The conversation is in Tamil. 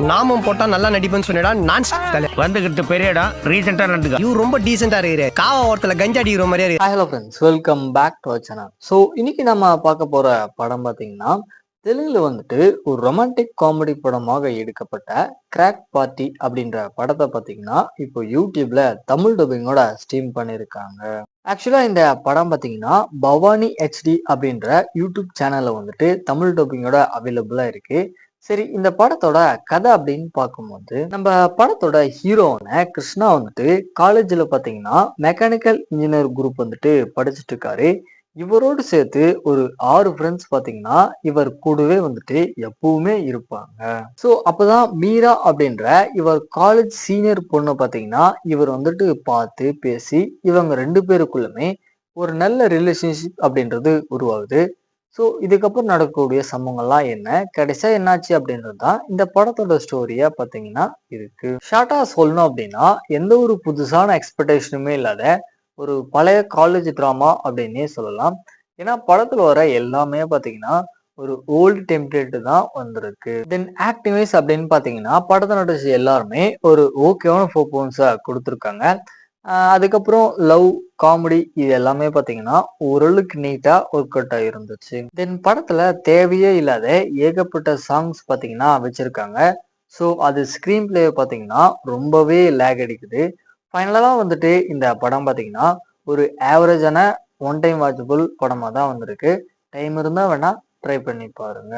நாமும் போட்டா நல்லா நடிப்பேன்னு சொன்னடா. நான் வந்துகிட்டு பெரிய இடம் ரீசெண்டா நடந்துக்க. இவ ரொம்ப டீசெண்டா இருக்கிற காவா ஓரத்துல கஞ்சா அடிக்கிற மாதிரியா இருக்கு. Hello friends, welcome back to our channel. So இன்னைக்கு நம்ம பார்க்க போற படம் பார்த்தீங்கன்னா, தெலுங்குல வந்துட்டு ஒரு ரொமான்டிக் காமெடி படமாக எடுக்கப்பட்ட கிராக் பார்ட்டி அப்படின்ற படத்தை பார்த்தீங்கன்னா இப்போ யூடியூப்ல தமிழ் டப்பிங்கோட ஸ்ட்ரீம் பண்ணியிருக்காங்க. ஆக்சுவலா இந்த படம் பார்த்தீங்கன்னா பவானி ஹெச்டி அப்படின்ற யூடியூப் சேனல்ல வந்துட்டு தமிழ் டப்பிங்கோட அவைலபிளா இருக்கு. சரி, இந்த படத்தோட கதை அப்படின்னு பார்க்கும்போது நம்ம படத்தோட ஹீரோவான கிருஷ்ணா வந்துட்டு காலேஜ்ல பாத்தீங்கன்னா மெக்கானிக்கல் இன்ஜினியர் குரூப் வந்துட்டு படிச்சுட்டு இருக்காரு. இவரோடு சேர்த்து ஒரு 6 ஃப்ரெண்ட்ஸ் பாத்தீங்கன்னா இவர் கூடவே வந்துட்டு எப்பவுமே இருப்பாங்க. ஸோ அப்பதான் மீரா அப்படின்ற இவர் காலேஜ் சீனியர் பொண்ணு பாத்தீங்கன்னா இவர் வந்துட்டு பார்த்து பேசி இவங்க 2 பேருக்குள்ளுமே ஒரு நல்ல ரிலேஷன்ஷிப் அப்படின்றது உருவாகுது. ஸோ இதுக்கப்புறம் நடக்கக்கூடிய சம்பவங்கள்லாம் என்ன, கடைசியா என்னாச்சு அப்படின்றது தான் இந்த படத்தோட ஸ்டோரியா பார்த்தீங்கன்னா இருக்கு. ஷார்ட்டா சொல்லணும் அப்படின்னா எந்த ஒரு புதுசான எக்ஸ்பெக்டேஷனுமே இல்லாத ஒரு பழைய காலேஜ் டிராமா அப்படின்னே சொல்லலாம். ஏன்னா படத்துல வர எல்லாமே பார்த்தீங்கன்னா ஒரு ஓல்டு டெம்ப்ளேட் தான் வந்திருக்கு. தென் ஆக்டிங் வைஸ் அப்படின்னு பார்த்தீங்கன்னா படத்தை நடிச்ச எல்லாருமே ஒரு ஓகேவான 4 பாயிண்ட்ஸை கொடுத்துருக்காங்க. அதுக்கப்புறம் லவ் காமெடி இது எல்லாமே பார்த்தீங்கன்னா ஓரளவுக்கு நீட்டா ஒர்க் அவுட் ஆகிருந்துச்சு. தென் படத்துல தேவையே இல்லாத ஏகப்பட்ட சாங்ஸ் பார்த்தீங்கன்னா வச்சிருக்காங்க. ஸோ அது ஸ்க்ரீன் பிளே பார்த்தீங்கன்னா ரொம்பவே லேக் அடிக்குது. ஃபைனலாக வந்துட்டு இந்த படம் பார்த்தீங்கன்னா ஒரு ஆவரேஜான ஒன் டைம் வாட்சபிள் படமாக தான் வந்திருக்கு. டைம் இருந்தால் வேணா ட்ரை பண்ணி பாருங்க.